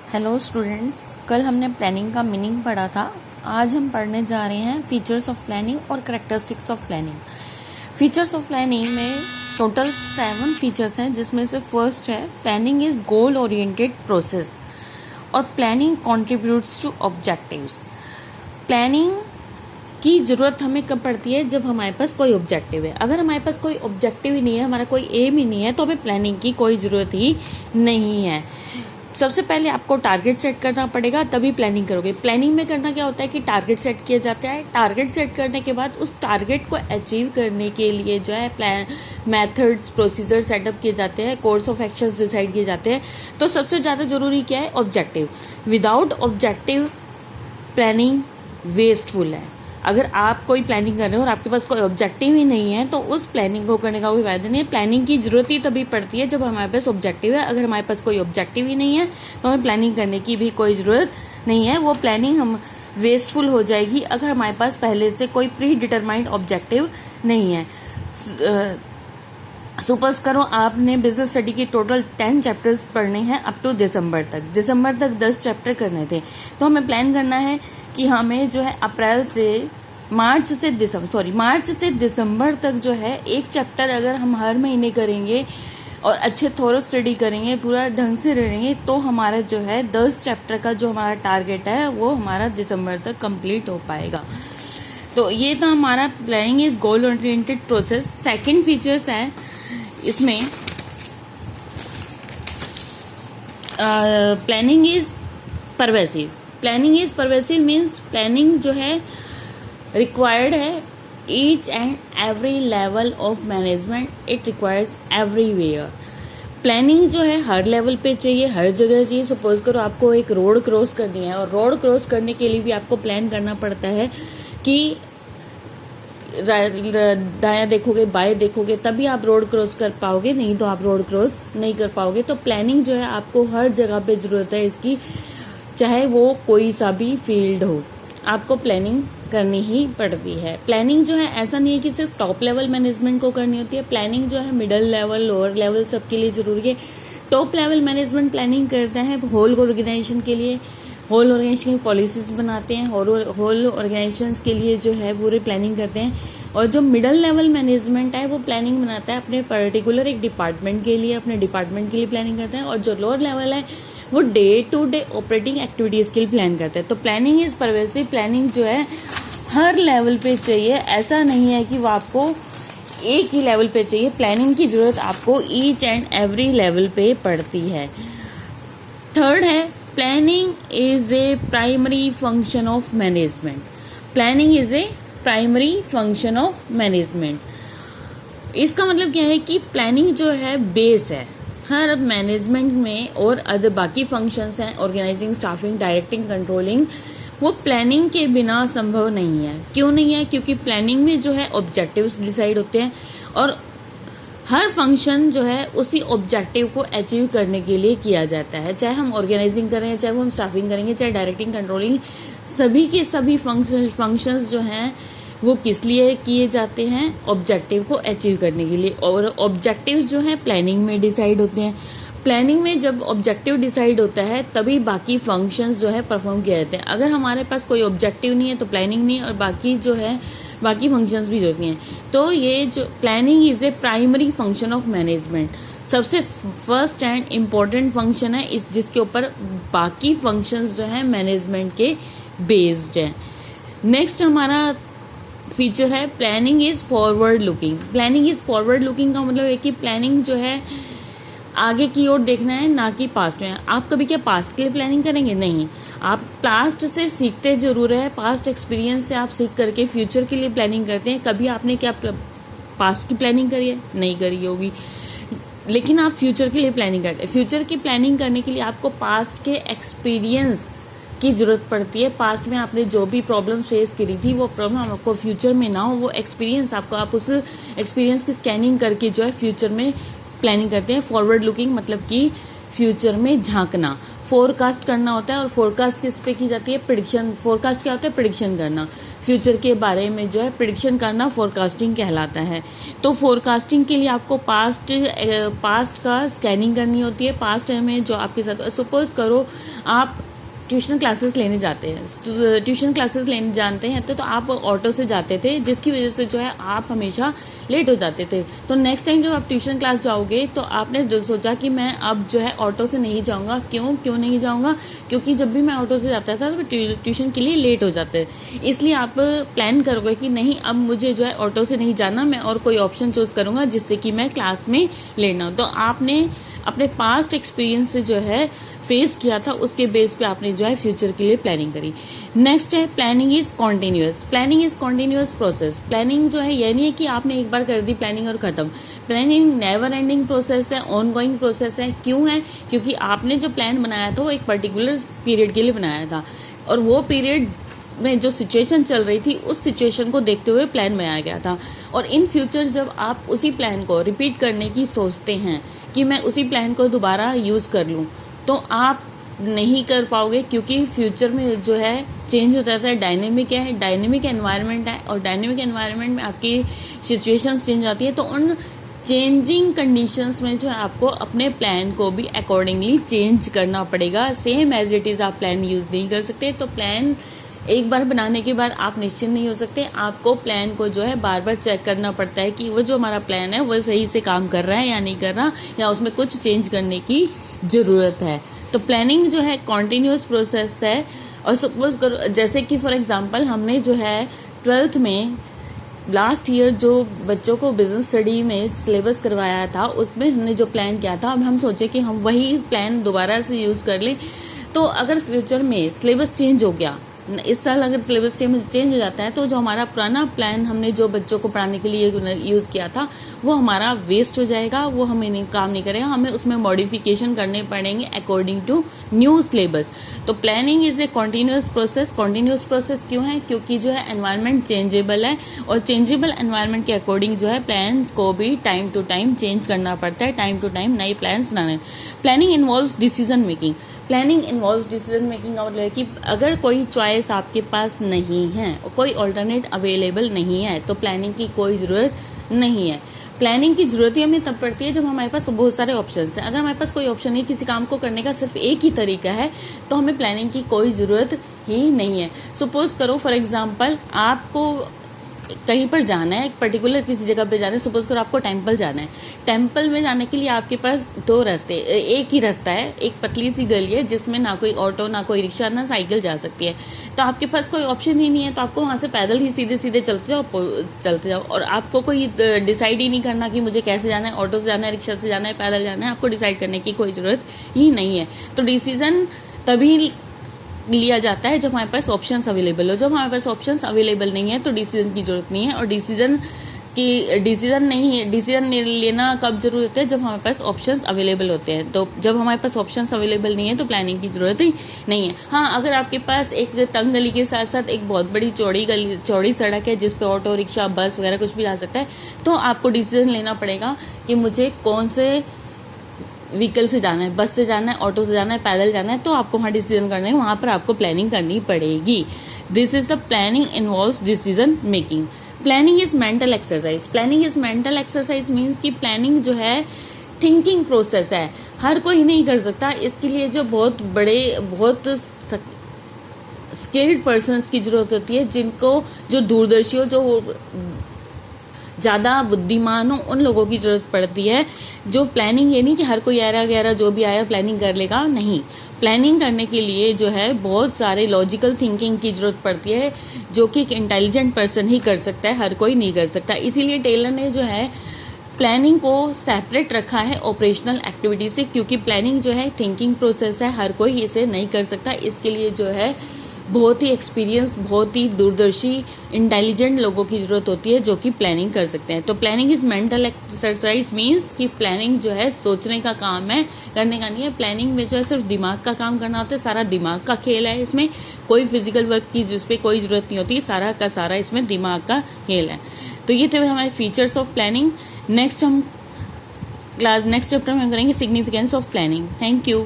Hello students, कल हमने planning का मीनिंग पढ़ा था। आज हम पढ़ने जा रहे हैं फीचर्स ऑफ प्लानिंग और characteristics of planning. Features of planning में टोटल 7 फीचर्स हैं, जिसमें से फर्स्ट है planning is goal oriented process और planning contributes to objectives. Planning की ज़रूरत हमें कब पड़ती है? जब हमारे पास कोई ऑब्जेक्टिव है। अगर हमारे पास कोई ऑब्जेक्टिव ही नहीं है, हमारा कोई एम ही नहीं है, तो हमें प्लानिंग की कोई ज़रूरत ही नहीं है। सबसे पहले आपको टारगेट सेट करना पड़ेगा, तभी प्लानिंग करोगे। प्लानिंग में करना क्या होता है कि टारगेट सेट किया जाता है। टारगेट सेट करने के बाद उस टारगेट को अचीव करने के लिए जो है प्लान मेथड्स प्रोसीजर सेटअप किए जाते हैं, कोर्स ऑफ एक्शंस डिसाइड किए जाते हैं। तो सबसे ज़्यादा जरूरी क्या है? Objective. Without objective planning wasteful है। अगर आप कोई प्लानिंग कर रहे हो और आपके पास कोई ऑब्जेक्टिव ही नहीं है, तो उस प्लानिंग को करने का कोई फायदा नहीं है। प्लानिंग की जरूरत ही तभी पड़ती है जब हमारे पास ऑब्जेक्टिव है। अगर हमारे पास कोई ऑब्जेक्टिव ही नहीं है, तो हमें प्लानिंग करने की भी कोई जरूरत नहीं है। वो प्लानिंग हम वेस्टफुल हो जाएगी अगर हमारे पास पहले से कोई प्री डिटरमाइंड ऑब्जेक्टिव नहीं है। सपोज करो आपने बिजनेस स्टडी के टोटल 10 चैप्टर्स पढ़ने हैं अप टू दिसंबर तक। दिसंबर तक 10 चैप्टर करने थे, तो हमें प्लान करना है कि हमें जो है मार्च से दिसंबर तक जो है एक चैप्टर अगर हम हर महीने करेंगे और अच्छे थोरो स्टडी करेंगे, पूरा ढंग से रहेंगे, तो हमारा जो है 10 चैप्टर का जो हमारा टारगेट है वो हमारा दिसंबर तक कंप्लीट हो पाएगा। तो ये था हमारा planning is goal oriented process. Second features है इसमें planning is pervasive. Planning is pervasive means planning जो है रिक्वायर्ड है each and every level of management. It requires everywhere. Planning जो है हर लेवल पे चाहिए, हर जगह चाहिए। सपोज करो आपको एक रोड क्रॉस करनी है, और रोड क्रॉस करने के लिए भी आपको प्लान करना पड़ता है कि दायां देखोगे, बाएं देखोगे, तभी आप रोड क्रॉस कर पाओगे, नहीं तो आप रोड क्रॉस नहीं कर पाओगे। तो प्लानिंग जो है आपको हर जगह पे जरूरत है इसकी, चाहे वो कोई सा भी फील्ड हो, आपको प्लानिंग करनी ही पड़ती है। प्लानिंग जो है ऐसा नहीं है कि सिर्फ टॉप लेवल मैनेजमेंट को करनी होती है। प्लानिंग जो है मिडिल लेवल, लोअर लेवल सबके लिए जरूरी है। टॉप लेवल मैनेजमेंट प्लानिंग करते हैं होल ऑर्गेनाइजेशन के लिए, होल ऑर्गेनाइजेशन की पॉलिसीज बनाते हैं, होल ऑर्गेनाइजेशन के लिए जो है पूरे प्लानिंग करते हैं। और जो मिडिल लेवल मैनेजमेंट है वो प्लानिंग बनाता है अपने पर्टिकुलर एक डिपार्टमेंट के लिए, अपने डिपार्टमेंट के लिए प्लानिंग करता है। और जो लोअर लेवल है वो day to day operating activities के लिए प्लान करते हैं। तो प्लानिंग इज परवेसिव। प्लानिंग जो है हर लेवल पे चाहिए। ऐसा नहीं है कि वो आपको एक ही लेवल पे चाहिए। प्लानिंग की जरूरत आपको ईच एंड एवरी लेवल पे पड़ती है। थर्ड है planning is a primary function of management. Planning is a primary function of management. इसका मतलब क्या है कि प्लानिंग जो है बेस है हर मैनेजमेंट में, और अदर बाकी फंक्शंस हैं ऑर्गेनाइजिंग, स्टाफिंग, डायरेक्टिंग, कंट्रोलिंग, वो प्लानिंग के बिना संभव नहीं है। क्यों नहीं है? क्योंकि प्लानिंग में जो है ऑब्जेक्टिव्स डिसाइड होते हैं और हर फंक्शन जो है उसी ऑब्जेक्टिव को अचीव करने के लिए किया जाता है। चाहे हम ऑर्गेनाइजिंग करें, चाहे वो हम स्टाफिंग करेंगे, चाहे डायरेक्टिंग, कंट्रोलिंग, सभी के सभी फंक्शंस जो हैं वो किस लिए किए जाते हैं? ऑब्जेक्टिव को अचीव करने के लिए। और ऑब्जेक्टिव्स जो हैं प्लानिंग में डिसाइड होते हैं। प्लानिंग में जब ऑब्जेक्टिव डिसाइड होता है तभी बाकी फंक्शंस जो है परफॉर्म किए जाते हैं। अगर हमारे पास कोई ऑब्जेक्टिव नहीं है तो प्लानिंग नहीं, और बाकी जो है बाकी फंक्शंस भी होती हैं। तो ये जो planning is a primary function of management, सबसे फर्स्ट एंड इम्पोर्टेंट फंक्शन है इस, जिसके ऊपर बाकी फंक्शंस जो है मैनेजमेंट के बेस्ड है। नेक्स्ट हमारा फीचर है planning is forward looking. Planning is forward looking का मतलब है कि प्लानिंग जो है आगे की ओर देखना है, ना कि पास्ट में। आप कभी क्या पास्ट के लिए प्लानिंग करेंगे? नहीं। आप पास्ट से सीखते जरूर है, पास्ट एक्सपीरियंस से आप सीख करके फ्यूचर के लिए प्लानिंग करते हैं। कभी आपने क्या पास्ट की प्लानिंग करी है? नहीं करी होगी, लेकिन आप फ्यूचर के लिए प्लानिंग करते हैं। फ्यूचर की प्लानिंग करने के लिए आपको पास्ट के एक्सपीरियंस की जरूरत पड़ती है। पास्ट में आपने जो भी प्रॉब्लम फेस करी थी, वो प्रॉब्लम आपको फ्यूचर में ना हो, वो एक्सपीरियंस आपको, आप उस एक्सपीरियंस की स्कैनिंग करके जो है फ्यूचर में प्लानिंग करते हैं। फॉरवर्ड लुकिंग मतलब कि फ्यूचर में झांकना। फोरकास्ट करना होता है। और फोरकास्ट किस पे की जाती है? प्रिडिक्शन। फोरकास्ट क्या होता है? प्रिडिक्शन करना, फ्यूचर के बारे में जो है प्रिडिक्शन करना फोरकास्टिंग कहलाता है। तो फोरकास्टिंग के लिए आपको पास्ट का स्कैनिंग करनी होती है। पास्ट में जो आपके साथ, सपोज करो आप ट्यूशन क्लासेस लेने जाते हैं, ट्यूशन क्लासेस लेने जानते हैं तो आप ऑटो से जाते थे, जिसकी वजह से जो है आप हमेशा लेट हो जाते थे। तो नेक्स्ट टाइम जब आप ट्यूशन क्लास जाओगे तो आपने सोचा कि मैं अब जो है ऑटो से नहीं जाऊंगा। क्यों नहीं जाऊंगा? क्योंकि जब भी मैं ऑटो से जाता था तो ट्यूशन के लिए लेट हो जाते, इसलिए आप प्लान करोगे कि नहीं, अब मुझे जो है ऑटो से नहीं जाना, मैं और कोई ऑप्शन चूज करूंगा जिससे कि मैं क्लास में लेट ना हो। तो आपने अपने पास्ट एक्सपीरियंस से जो है फेस किया था, उसके बेस पे आपने जो है फ्यूचर के लिए प्लानिंग करी। नेक्स्ट है planning is continuous. Planning is continuous process. Planning जो है ये नहीं है कि आपने एक बार कर दी प्लानिंग और खत्म। प्लानिंग नेवर एंडिंग प्रोसेस है, ऑन गोइंग प्रोसेस है। क्यों है? क्योंकि आपने जो प्लान बनाया था वो एक पर्टिकुलर पीरियड के लिए बनाया था, और वो पीरियड में जो सिचुएशन चल रही थी उस सिचुएशन को देखते हुए प्लान बनाया गया था। और इन फ्यूचर जब आप उसी प्लान को रिपीट करने की सोचते हैं कि मैं उसी प्लान को दोबारा यूज कर लूं, तो आप नहीं कर पाओगे, क्योंकि फ्यूचर में जो है चेंज होता रहता है, डायनेमिक है, डायनेमिक एनवायरनमेंट है, और डायनेमिक एनवायरनमेंट में आपकी सिचुएशंस चेंज आती है। तो उन चेंजिंग कंडीशंस में जो है आपको अपने प्लान को भी अकॉर्डिंगली चेंज करना पड़ेगा। सेम एज इट इज आप प्लान यूज नहीं कर सकते। तो प्लान एक बार बनाने के बाद आप निश्चित नहीं हो सकते। आपको प्लान को जो है बार बार चेक करना पड़ता है कि वो जो हमारा प्लान है वो सही से काम कर रहा है या नहीं कर रहा, या उसमें कुछ चेंज करने की जरूरत है। तो प्लानिंग जो है कॉन्टिन्यूअस प्रोसेस है। और सपोज करो जैसे कि फॉर एग्जांपल हमने जो है 12th में लास्ट ईयर जो बच्चों को बिजनेस स्टडी में सिलेबस करवाया था, उसमें हमने जो प्लान किया था, अब हम सोचे कि हम वही प्लान दोबारा से यूज कर लें। तो अगर फ्यूचर में सिलेबस चेंज हो गया, इस साल अगर सिलेबस चेंज हो जाता है, तो जो हमारा पुराना प्लान हमने जो बच्चों को पढ़ाने के लिए यूज किया था वो हमारा वेस्ट हो जाएगा, वो हमें काम नहीं करेगा, हमें उसमें मॉडिफिकेशन करने पड़ेंगे अकॉर्डिंग टू न्यू सिलेबस। तो planning is a continuous process. Continuous process क्यों है? क्योंकि जो है एनवायरनमेंट चेंजेबल है, और चेंजेबल एनवायरनमेंट के अकॉर्डिंग जो है प्लान्स को भी टाइम टू टाइम चेंज करना पड़ता है, टाइम टू टाइम नए प्लान्स बनाने। Planning involves decision making. Planning involves decision making का मतलब है कि अगर कोई चॉइस आपके पास नहीं है, कोई ऑल्टरनेट अवेलेबल नहीं है, तो प्लानिंग की कोई जरूरत नहीं है। प्लानिंग की जरूरत ही हमें तब पड़ती है जब हमारे पास बहुत सारे ऑप्शंस हैं। अगर हमारे पास कोई ऑप्शन नहीं, किसी काम को करने का सिर्फ एक ही तरीका है, तो हमें प्लानिंग की कोई जरूरत ही नहीं है। सपोज करो फॉर एग्जाम्पल आपको कहीं पर जाना है, एक पर्टिकुलर किसी जगह पे जाना है। सपोज करो आपको टेम्पल जाना है। टेम्पल में जाने के लिए आपके पास दो रास्ते, एक ही रास्ता है, एक पतली सी गली है जिसमें ना कोई ऑटो, ना कोई रिक्शा, ना साइकिल जा सकती है। तो आपके पास कोई ऑप्शन ही नहीं है, तो आपको वहां से पैदल ही सीधे सीधे चलते जाओ। और आपको कोई डिसाइड ही नहीं करना कि मुझे कैसे जाना है, ऑटो से जाना है, रिक्शा से जाना है, पैदल जाना है। आपको डिसाइड करने की कोई जरूरत ही नहीं है। तो डिसीजन तभी लिया जाता है जब हमारे पास ऑप्शंस अवेलेबल हो। जब हमारे पास ऑप्शंस अवेलेबल नहीं है तो डिसीजन की जरूरत नहीं है। और डिसीजन लेना कब जरूरत है? जब हमारे पास ऑप्शंस अवेलेबल होते हैं। तो जब हमारे पास ऑप्शंस अवेलेबल नहीं है तो प्लानिंग की जरूरत ही नहीं है। हाँ, अगर आपके पास एक तंग गली के साथ साथ एक बहुत बड़ी चौड़ी सड़क है जिस पे ऑटो, रिक्शा, बस वगैरह कुछ भी जा सकता है, तो आपको डिसीजन लेना पड़ेगा कि मुझे कौन से व्हीकल से जाना है, बस से जाना है, ऑटो से जाना है, पैदल जाना है। तो आपको वहां डिसीजन करना है, वहां पर आपको प्लानिंग करनी पड़ेगी। This is the planning involves decision making. Planning is mental exercise. Planning is mental exercise means कि प्लानिंग जो है थिंकिंग प्रोसेस है, हर कोई नहीं कर सकता। इसके लिए जो बहुत स्किल्ड पर्सन्स की जरूरत होती है, जो दूरदर्शी हो, जो ज्यादा बुद्धिमान हो, उन लोगों की जरूरत पड़ती है। जो प्लानिंग, ये नहीं कि हर कोई गहरा जो भी आया प्लानिंग कर लेगा, नहीं। प्लानिंग करने के लिए जो है बहुत सारे लॉजिकल थिंकिंग की जरूरत पड़ती है, जो कि एक इंटेलिजेंट पर्सन ही कर सकता है, हर कोई नहीं कर सकता। इसीलिए टेलर ने जो है प्लानिंग को सेपरेट रखा है ऑपरेशनल एक्टिविटी से, क्योंकि प्लानिंग जो है थिंकिंग प्रोसेस है, हर कोई इसे नहीं कर सकता। इसके लिए जो है बहुत ही एक्सपीरियंस, बहुत ही दूरदर्शी, इंटेलिजेंट लोगों की जरूरत होती है जो कि प्लानिंग कर सकते हैं। तो planning is mental exercise means कि प्लानिंग जो है सोचने का काम है, करने का नहीं है। प्लानिंग में जो है सिर्फ दिमाग का काम करना होता है, सारा दिमाग का खेल है। इसमें कोई फिजिकल वर्क की जिसपे कोई जरूरत नहीं होती, सारा का सारा इसमें दिमाग का खेल है। तो ये थे हमारे features of planning. Next chapter में हम करेंगे significance of planning. Thank you.